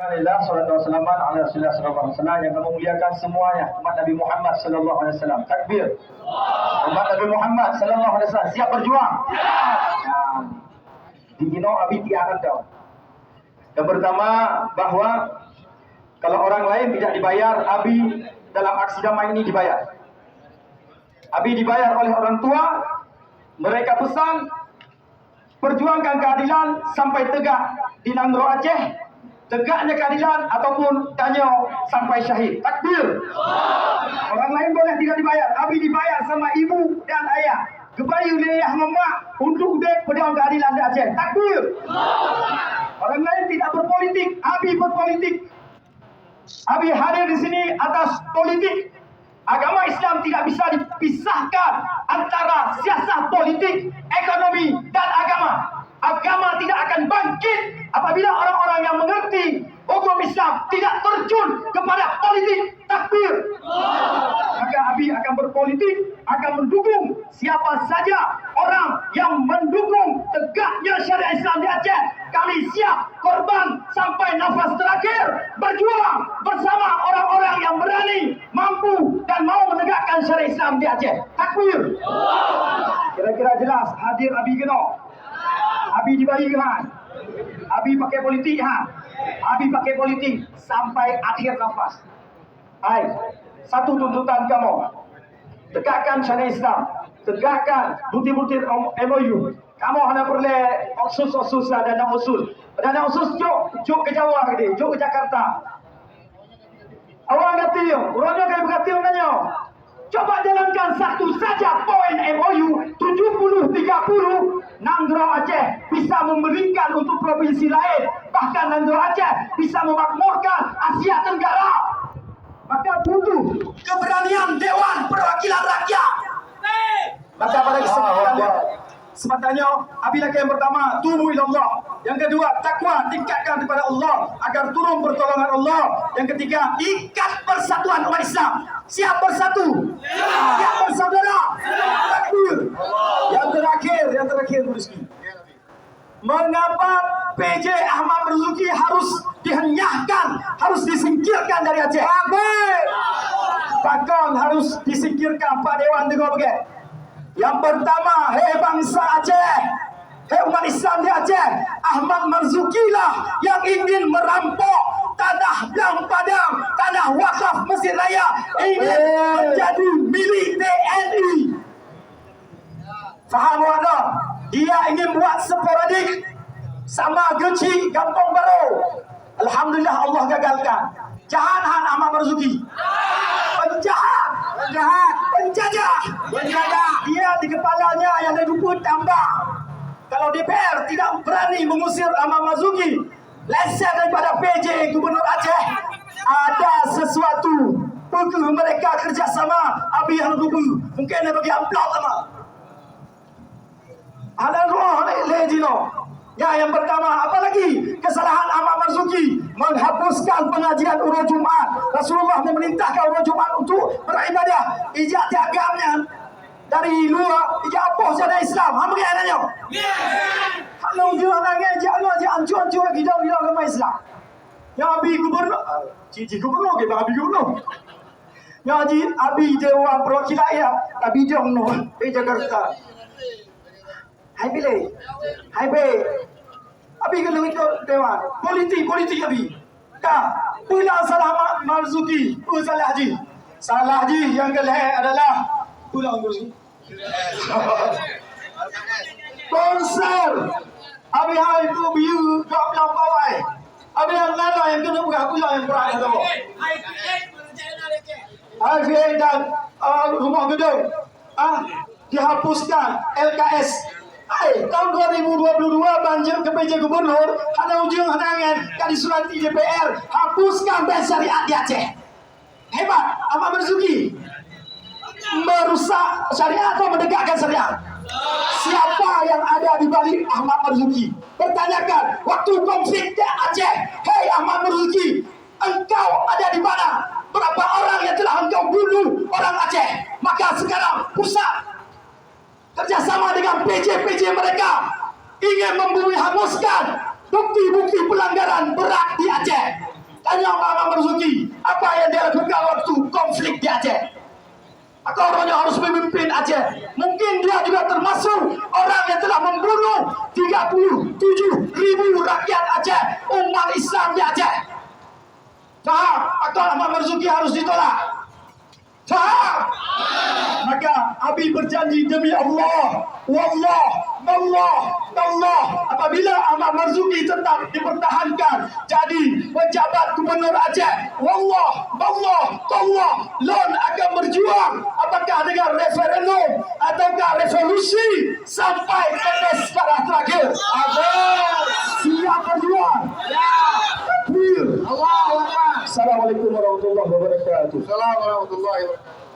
Alhamdulillah, salatu wassalamu ala Rasulullah sallallahu alaihi wasallam yang memuliakan semuanya umat Nabi Muhammad sallallahu alaihi wasallam. Takbir. Umat Nabi Muhammad sallallahu alaihi wasallam siap berjuang. Di Gino abi tiaran tahu. Yang pertama bahwa kalau orang lain tidak dibayar, abi dalam aksi damai ini dibayar. Abi dibayar oleh orang tua. Mereka pesan perjuangkan keadilan sampai tegak di Nangro Aceh. Tegaknya keadilan ataupun Tanyo sampai syahid. Takbir. Orang lain boleh tidak dibayar. Abi dibayar sama ibu dan ayah. Kebayu leyah memak untuk dek pejuang keadilan di Aceh. Takbir. Orang lain tidak berpolitik. Abi berpolitik. Abi hadir di sini atas politik. Agama Islam tidak bisa dipisahkan antara siasat politik, ekonomi dan agama. Agama tidak akan bangkit apabila orang-orang yang mengerti hukum Islam tidak terjun kepada politik. Takbir. Maka Abi akan berpolitik, akan mendukung siapa saja orang yang mendukung tegaknya syariat Islam di Aceh. Kami siap korban sampai nafas terakhir, berjuang bersama orang-orang yang berani, mampu dan mau menegakkan syariat Islam di Aceh. Takbir. Kira-kira jelas hadir Abi Gino. Abi dibagi kan? Abi pakai politik ha? Abi pakai politik sampai akhir nafas. Hai, satu tuntutan kamu. Tegakkan syariat Islam. Tegakkan butir-butir MOU. Kamu hanya boleh osus-osus dana usul. Dana usus juk ke Jawa gede, juk ke Jakarta. Orang kata orangnya kayak berkata nanya. Coba jalankan satu saja poin MOU 70-30. Nangro Aceh bisa memberikan untuk provinsi lain. Bahkan Nangro Aceh bisa memakmurkan Asia Tenggara. Maka butuh keberanian Dewan Perwakilan Rakyat. Maka pada kesempatannya, apabila yang pertama, tubu ilallah. Yang kedua, takwa, tingkatkan kepada Allah agar turun pertolongan Allah. Yang ketiga, ikat persatuan umat Islam. Siap bersatu, siap bersaudara. Takbir. Yang terakhir, Rizki. Mengapa PJ Ahmad Marzuki harus dihenyahkan, harus disingkirkan dari Aceh? Bahkan harus disingkirkan Pak Dewan Dengar Beget. Yang pertama, hei bangsa Aceh, hei umat Islam di Aceh, Ahmad Marzuki lah yang ingin merampok tanah Blang Padang, tanah wakaf Mesir Raya, ingin menjadi milik TNI. Faham anda? Dia ingin buat sporadik sama Geci, Kampung Baru. Alhamdulillah Allah gagalkan. Jahat Ahmad Marzuki. Penjajah. Dia di kepalanya yang ada rumput tambah. Kalau DPR tidak berani mengusir Ahmad Marzuki, lesen daripada PJ Gubernur Aceh, ada sesuatu. Pukul mereka kerjasama Abi Hanrubu. Mungkin dia bagi amplop sama. Ada roh lejino. Ya, yang pertama, apalagi kesalahan Ahmad Marzuki menghapuskan pengajian urut Jumat. Rasulullah memerintahkan urut Jumat untuk beribadah. Ijak tiagamnya dari luar, ijak apa syariat Islam. Apa yang nanya? Kalau dia nanya, ijak lu aja ancur-ancur gila-gila agama Islam. Yang Abi Gubernur, Cici Gubernur, kita Abi Gubernur. Yang Abi Dewan Perwakilan Rakyat, Abi Jongno, di Jakarta. Hai pilih, hai be, Abi kena ikut Dewan. Politik Abi. Kah, pula salah Marzuki, salah Haji. Salah Haji yang kelih adalah pula Marzuki. Sponsor. Abi hai tu biu job yang bawai. Abi yang nana yang kena bukan pula yang berat tu. Hai dan rumah gedung. Dihapuskan LKS. Tahun 2022 banjir ke PJ Gubernur, ada ujung hanangan yang disurati DPR, hapuskan bank syariat di Aceh. Hebat, Ahmad Marzuki merusak syariat atau menegakkan syariat? Siapa yang ada di balik Ahmad Marzuki? Pertanyakan, waktu konflik di Aceh, hei Ahmad Marzuki, engkau ada di mana? Berapa orang yang telah engkau bunuh orang Aceh? Maka sekarang pusat kerjasama dengan PJ mereka ingin hapuskan bukti-bukti pelanggaran berat di Aceh. Aceh. Mungkin dia juga termasuk orang yang telah membunuh 37.000 rakyat Aceh, umat Islam di Aceh. Faham? Atau Ahmad Marzuki harus ditolak? Faham? Maka Abi berjanji demi Allah, wallah, Allah, apabila Ahmad Marzuki tetap dipertahankan jadi pejabat gubernur Aceh, wallah, Allah, Lon akan berjuang apakah dengan referendum ataukah revolusi sampai tetes darah terakhir. Agar siap berjuang. Takbir. Allahu Akbar. Assalamualaikum warahmatullahi wabarakatuh. Assalamualaikum warahmatullahi wabarakatuh.